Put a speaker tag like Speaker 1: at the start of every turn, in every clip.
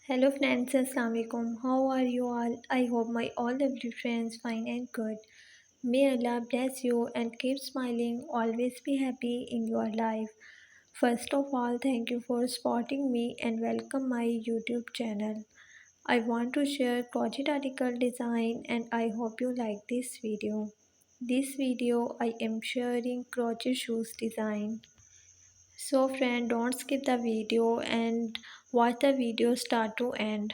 Speaker 1: Hello friends, Assalamualaikum. How are you all? I hope my all lovely friends fine and good. May Allah bless you and keep smiling. Always be happy in your life. First of all, thank you for supporting me and welcome my YouTube channel. I want to share crochet article design and I hope you like this video. This video I am sharing crochet shoes design. So friend, don't skip the video and watch the video start to end.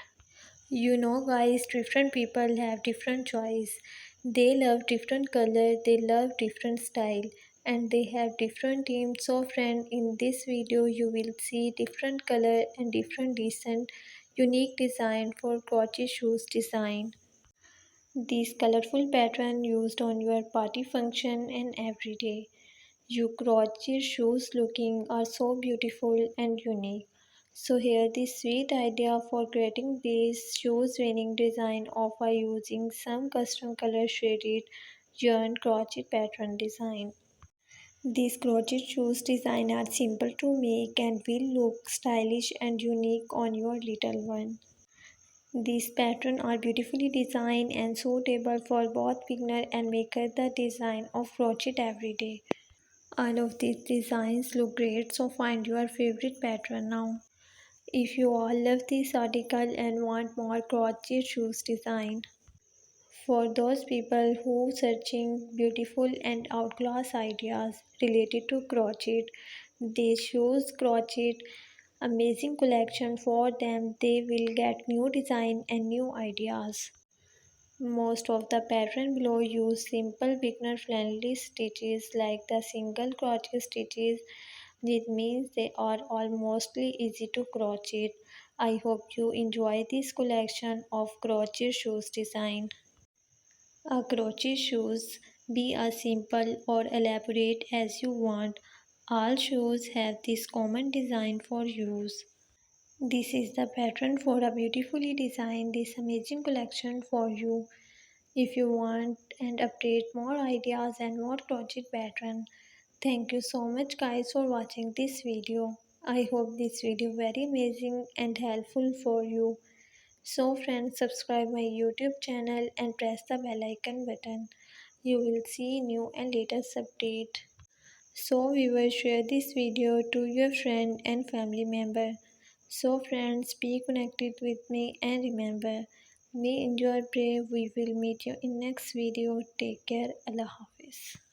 Speaker 1: You know guys, different people have different choice. They love different color, they love different style and they have different teams. So friend, in this video you will see different color and different decent unique design for crochet shoes design. These colorful pattern used on your party function and every day. Your crochet shoes looking are so beautiful and unique. So here the sweet idea for creating these shoes winning design of by using some custom color shaded yarn crochet pattern design. These crochet shoes design are simple to make and will look stylish and unique on your little one. These patterns are beautifully designed and suitable for both beginner and maker the design of crochet every day. All of these designs look great, so find your favorite pattern now. If you all love this article and want more crochet shoes design, for those people who searching beautiful and outclass ideas related to crochet, they shoes crochet amazing collection for them. They will get new design and new ideas. Most of the pattern below use simple beginner friendly stitches like the single crochet stitches, which means they are almost easy to crochet. I hope you enjoy this collection of crochet shoes design. A crochet shoes be as simple or elaborate as you want. All shoes have this common design for use. This is the pattern for a beautifully designed this amazing collection for you. If you want and update more ideas and more crochet pattern, thank you so much guys for watching this video. I hope this video very amazing and helpful for you. So friends, subscribe my YouTube channel and press the bell icon button. You will see new and latest update. So viewers, share this video to your friend and family member. So friends, be connected with me and remember, may enjoy pray. We will meet you in next video. Take care. Allah Hafiz.